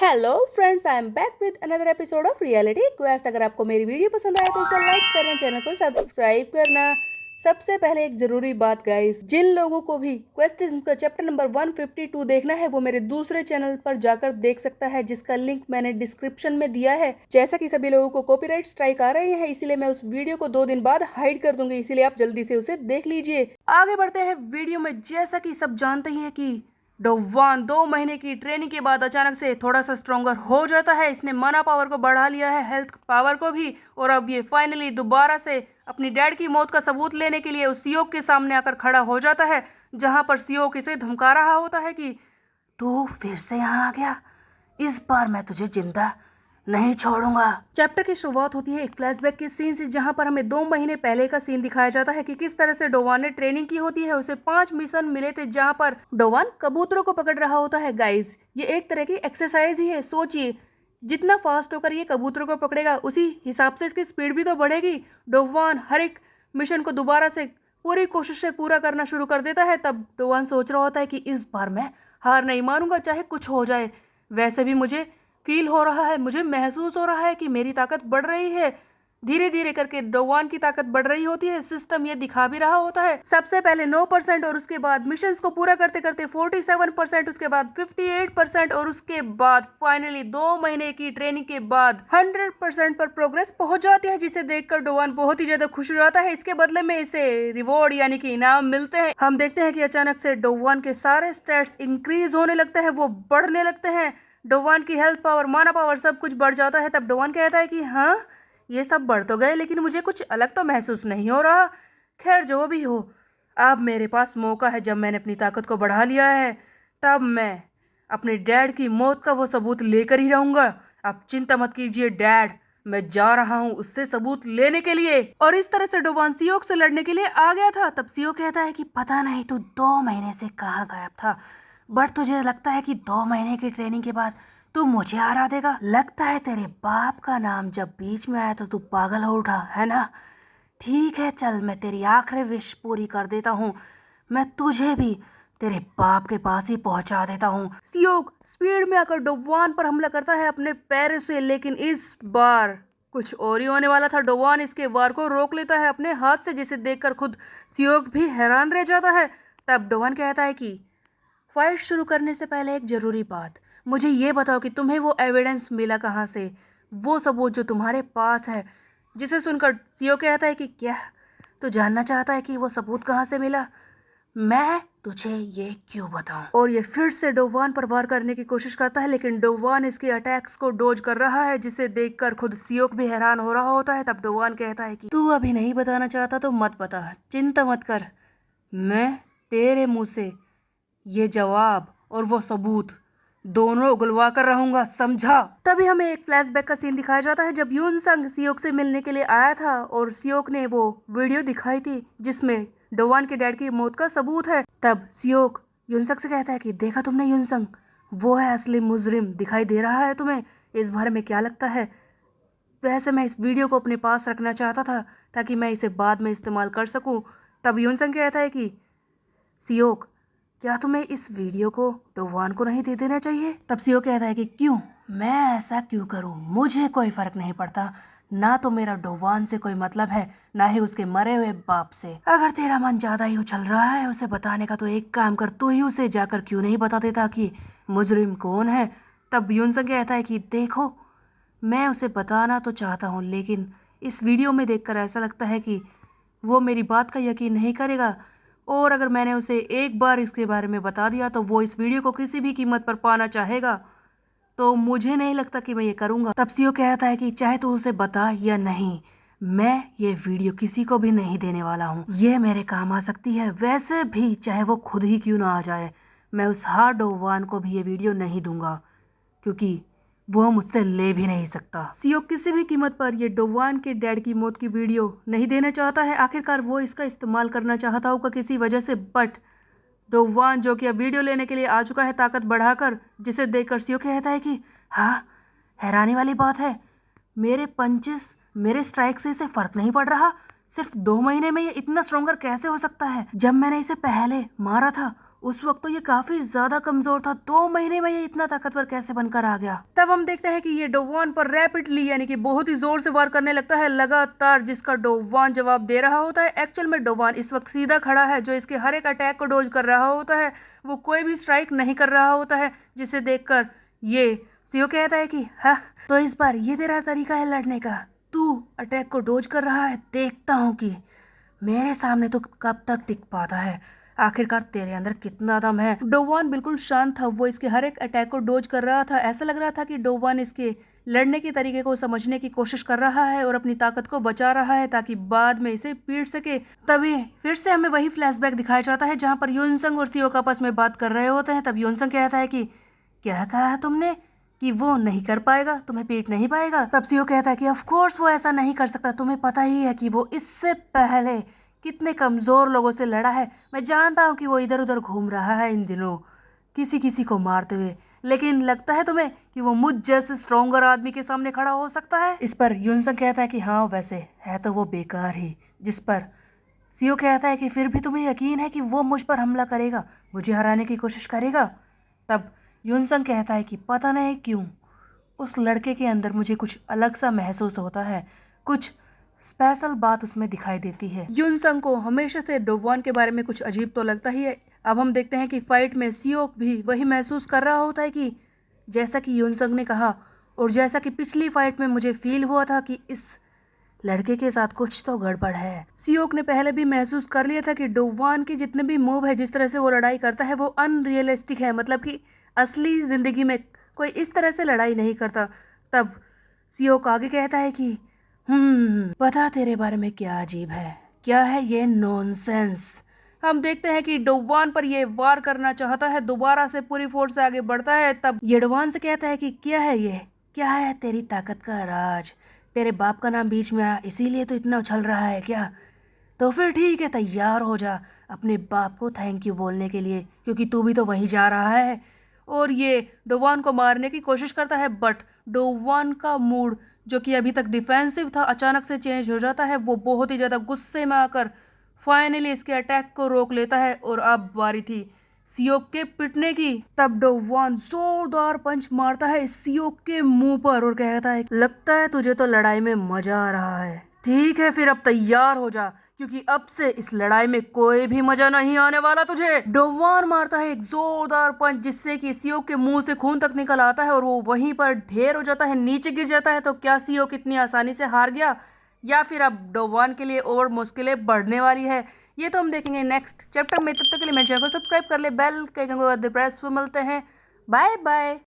Hello friends, I am back with another episode of reality quest. अगर आपको मेरी video पसंद आए तो इसे लाइक करना, चैनल को सब्सक्राइब करना। सबसे पहले एक जरूरी बात गाइस, जिन लोगों को भी क्वेस्टिज्म का चैप्टर नंबर 152 देखना है वो मेरे दूसरे चैनल पर जाकर देख सकता है, जिसका लिंक मैंने डिस्क्रिप्शन में दिया है। जैसा कि सभी लोगों को कॉपीराइट स्ट्राइक आ रहे हैं, इसीलिए मैं उस वीडियो को 2 दिन बाद हाइड कर दूंगी, इसीलिए आप जल्दी से उसे देख लीजिए। आगे बढ़ते हैं वीडियो में। जैसा कि सब जानते ही है कि डोवान 2 महीने की ट्रेनिंग के बाद अचानक से थोड़ा सा स्ट्रोंगर हो जाता है। इसने मना पावर को बढ़ा लिया है, हेल्थ पावर को भी, और अब ये फाइनली दोबारा से अपनी डैड की मौत का सबूत लेने के लिए उस सियोक के सामने आकर खड़ा हो जाता है, जहां पर सियोक इसे धमका रहा होता है कि तू फिर से यहाँ आ गया, इस बार मैं तुझे जिंदा नहीं छोड़ूंगा। चैप्टर की शुरुआत होती है एक फ्लैशबैक के सीन से, जहां पर हमें 2 महीने पहले का सीन दिखाया जाता है कि किस तरह से डोवान ने ट्रेनिंग की होती है। उसे 5 मिशन मिले थे, जहां पर डोवान कबूतरों को पकड़ रहा होता है। गाइस, ये एक तरह की एक्सरसाइज ही है। सोचिए, जितना फास्ट होकर ये कबूतरों को पकड़ेगा उसी हिसाब से इसकी स्पीड भी तो बढ़ेगी। डोवान हर एक मिशन को दोबारा से पूरी कोशिश से पूरा करना शुरू कर देता है। तब डोवान सोच रहा होता है कि इस बार मैं हार नहीं मानूंगा, चाहे कुछ हो जाए। वैसे भी मुझे फील हो रहा है, मुझे महसूस हो रहा है कि मेरी ताकत बढ़ रही है। धीरे धीरे करके डोवान की ताकत बढ़ रही होती है। सिस्टम ये दिखा भी रहा होता है। सबसे पहले 9% और उसके बाद मिशंस को पूरा करते करते 47%, उसके बाद 58% और उसके बाद फाइनली 2 महीने की ट्रेनिंग के बाद 100% पर प्रोग्रेस पहुंच जाती है, जिसे देखकर डोवान बहुत ही ज्यादा खुश हो जाता है। इसके बदले में इसे रिवॉर्ड यानी कि इनाम मिलते हैं। हम देखते हैं कि अचानक से डोवान के सारे स्टैट्स इंक्रीज होने लगते हैं, वो बढ़ने लगते हैं। डोवान की हेल्थ पावर, माना पावर सब कुछ बढ़ जाता है। तब डोवान कहता है कि हाँ, ये सब बढ़ तो गए, लेकिन मुझे कुछ अलग तो महसूस नहीं हो रहा। खैर, जो भी हो, अब मेरे पास मौका है। जब मैंने अपनी ताकत को बढ़ा लिया है, तब मैं अपने डैड की मौत का वो सबूत लेकर ही रहूंगा। आप चिंता मत कीजिए डैड, मैं जा रहा हूँ उससे सबूत लेने के लिए। और इस तरह से डोवान सियोक से लड़ने के लिए आ गया था। तब सियोक कहता है कि पता नहीं तू 2 महीने से कहाँ गायब था, बट तुझे लगता है कि 2 महीने की ट्रेनिंग के बाद तू मुझे हरा देगा? लगता है तेरे बाप का नाम जब बीच में आया तो तू पागल हो उठा, है ना? ठीक है, चल मैं तेरी आखिरी विश पूरी कर देता हूँ। मैं तुझे भी तेरे बाप के पास ही पहुंचा देता हूँ। सियोक स्पीड में आकर डोवान पर हमला करता है अपने पैर से, लेकिन इस बार कुछ और ही होने वाला था। डोवान इसके वार को रोक लेता है अपने हाथ से, जिसे देखकर खुद सियोक भी हैरान रह जाता है। तब डोवान कहता है कि फाइट शुरू करने से पहले एक जरूरी बात, मुझे ये बताओ कि तुम्हें वो एविडेंस मिला कहाँ से, वो सबूत जो तुम्हारे पास है। जिसे सुनकर सीओ कहता है कि क्या तो जानना चाहता है कि वो सबूत कहाँ से मिला? मैं तुझे ये क्यों बताऊं? और ये फिर से डोवान पर वार करने की कोशिश करता है, लेकिन डोवान इसके अटैक्स को डोज कर रहा है, जिसे देखकर खुद सियोक भी हैरान हो रहा होता है। तब डोवान कहता है कि तू अभी नहीं बताना चाहता तो मत बता, चिंता मत कर, मैं तेरे मुंह से ये जवाब और वो सबूत दोनों उगलवा कर रहूंगा, समझा? तभी हमें एक फ्लैशबैक का सीन दिखाया जाता है, जब यून संग सियोक से मिलने के लिए आया था और सियोक ने वो वीडियो दिखाई थी जिसमें डोवान के डैड की मौत का सबूत है। तब सियोक यूनसंग से कहता है कि देखा तुमने यूनसंग, वो है असली मुजरिम, दिखाई दे रहा है तुम्हें? इस बारे में क्या लगता है? वैसे मैं इस वीडियो को अपने पास रखना चाहता था ताकि मैं इसे बाद में इस्तेमाल कर सकूं। तब यूनसंग कहता है कि सियोक, क्या तुम्हें इस वीडियो को डोवान को नहीं दे देना चाहिए? तब सीओ कहता है कि क्यों, मैं ऐसा क्यों करूं? मुझे कोई फर्क नहीं पड़ता, ना तो मेरा डोवान से कोई मतलब है, ना ही उसके मरे हुए बाप से। अगर तेरा मन ज्यादा ही उछल रहा है उसे बताने का, तो एक काम कर, तू ही उसे जाकर क्यों नहीं बता देता कि मुजरिम कौन है? तब यूनसंग कहता है कि देखो, मैं उसे बताना तो चाहता हूँ, लेकिन इस वीडियो में देखकर ऐसा लगता है कि वो मेरी बात का यकीन नहीं करेगा, और अगर मैंने उसे एक बार इसके बारे में बता दिया तो वो इस वीडियो को किसी भी कीमत पर पाना चाहेगा। तो मुझे नहीं लगता कि मैं ये करूँगा। तब सीओ कहता है कि चाहे तू उसे बता या नहीं, मैं ये वीडियो किसी को भी नहीं देने वाला हूँ। ये मेरे काम आ सकती है, वैसे भी चाहे वो खुद ही क्यों ना आ जाए, मैं उस हार्ड डोवान को भी ये वीडियो नहीं दूंगा, क्योंकि वो मुझसे ले भी नहीं सकता। सीओ किसी भी कीमत पर ये डोवान के डैड की मौत की वीडियो नहीं देना चाहता है। आखिरकार वो इसका इस्तेमाल करना चाहता होगा किसी वजह से, बट डोवान जो कि अब वीडियो लेने के लिए आ चुका है ताकत बढ़ाकर, जिसे देखकर सीओ कहता है कि हाँ, हैरानी वाली बात है, मेरे पंचेस, मेरे स्ट्राइक से इसे फर्क नहीं पड़ रहा। सिर्फ 2 महीने में ये इतना स्ट्रोंगर कैसे हो सकता है? जब मैंने इसे पहले मारा था उस वक्त तो ये काफी ज्यादा कमजोर था, 2 महीने में ये इतना ताकतवर कैसे बनकर आ गया। तब हम देखते हैं कि ये डोवान पर रैपिडली यानी कि बहुत ही जोर से वार करने लगता है लगातार, जिसका डोवान जवाब दे रहा होता है। एक्चुअल में डोवान इस वक्त सीधा खड़ा है, जो इसके हर एक अटैक को डोज कर रहा होता है। वो कोई भी स्ट्राइक नहीं कर रहा होता है, जिसे देखकर ये सीओ कहता है कि हाँ, तो इस बार ये तेरा तरीका है लड़ने का, तू अटैक को डोज कर रहा है, देखता हूँ कि मेरे सामने तो कब तक टिक पाता है, आखिरकार तेरे अंदर कितना दम है। डोवान बिल्कुल शांत था, वो इसके हर एक अटैक को डोज कर रहा था। ऐसा लग रहा था कि डोवान इसके लड़ने के तरीके को समझने की कोशिश कर रहा है और अपनी ताकत को बचा रहा है ताकि बाद में इसे पीट सके। तभी फिर से हमें वही फ्लैशबैक दिखाया जाता है जहाँ पर योनसंग और सीओ आपस में बात कर रहे होते हैं। तब योनसंग कहता है कि क्या कहा है तुमने कि वो नहीं कर पाएगा, तुम्हें पीट नहीं पाएगा। तब सीओ कहता है कि ऑफ कोर्स वो ऐसा नहीं कर सकता, तुम्हें पता ही है कि वो इससे पहले कितने कमजोर लोगों से लड़ा है। मैं जानता हूँ कि वो इधर उधर घूम रहा है इन दिनों किसी किसी को मारते हुए, लेकिन लगता है तुम्हें कि वो मुझ जैसे स्ट्रोंगर आदमी के सामने खड़ा हो सकता है। इस पर युनसंग कहता है कि हाँ, वैसे है तो वो बेकार ही। जिस पर सीओ कहता है कि फिर भी तुम्हें यकीन है कि वो मुझ पर हमला करेगा, मुझे हराने की कोशिश करेगा। तब युनसंग कहता है कि पता नहीं क्यों उस लड़के के अंदर मुझे कुछ अलग सा महसूस होता है, कुछ स्पेशल बात उसमें दिखाई देती है। युनसंग को हमेशा से डोवान के बारे में कुछ अजीब तो लगता ही है। अब हम देखते हैं कि फाइट में सीओ भी वही महसूस कर रहा होता है कि जैसा कि युनसंग ने कहा और जैसा कि पिछली फाइट में मुझे फील हुआ था कि इस लड़के के साथ कुछ तो गड़बड़ है। सियोक ने पहले भी महसूस कर लिया था कि डोवान के जितने भी मूव है, जिस तरह से वो लड़ाई करता है, वो अनरियलिस्टिक है, मतलब कि असली जिंदगी में कोई इस तरह से लड़ाई नहीं करता। तब सियोक आगे कहता है कि पता तेरे बारे में क्या अजीब है, क्या है ये नॉनसेंस। हम देखते हैं कि डोवान पर ये वार करना चाहता है, दोबारा से पूरी फोर्स से आगे बढ़ता है। तब ये डोवान से कहता है कि क्या है ये, क्या है तेरी ताकत का राज, तेरे बाप का नाम बीच में आया इसीलिए तो इतना उछल रहा है क्या? तो फिर ठीक है, तैयार हो जा अपने बाप को थैंक यू बोलने के लिए, क्योंकि तू भी तो वहीं जा रहा है। और ये डोवान को मारने की कोशिश करता है, बट डोवान का मूड जो कि अभी तक डिफेंसिव था अचानक से चेंज हो जाता है। वो बहुत ही ज़्यादा गुस्से में आकर फाइनली इसके अटैक को रोक लेता है और अब बारी थी सियोक के पिटने की। तब डोवान जोरदार पंच मारता है सियोक के मुंह पर और कहता है लगता है तुझे तो लड़ाई में मजा आ रहा है, ठीक है फिर अब तैयार हो जा, क्योंकि अब से इस लड़ाई में कोई भी मजा नहीं आने वाला तुझे। डोवान मारता है एक जोरदार पंच जिससे कि सियोक के मुंह से खून तक निकल आता है और वो वहीं पर ढेर हो जाता है, नीचे गिर जाता है। तो क्या सियोक इतनी आसानी से हार गया या फिर अब डोवान के लिए और मुश्किलें बढ़ने वाली है, ये तो हम देखेंगे नेक्स्ट चैप्टर में। तब तक के लिए मेरे चैनल को सब्सक्राइब कर ले, बेल के आइकन को प्रेस पे। मिलते हैं, बाय बाय।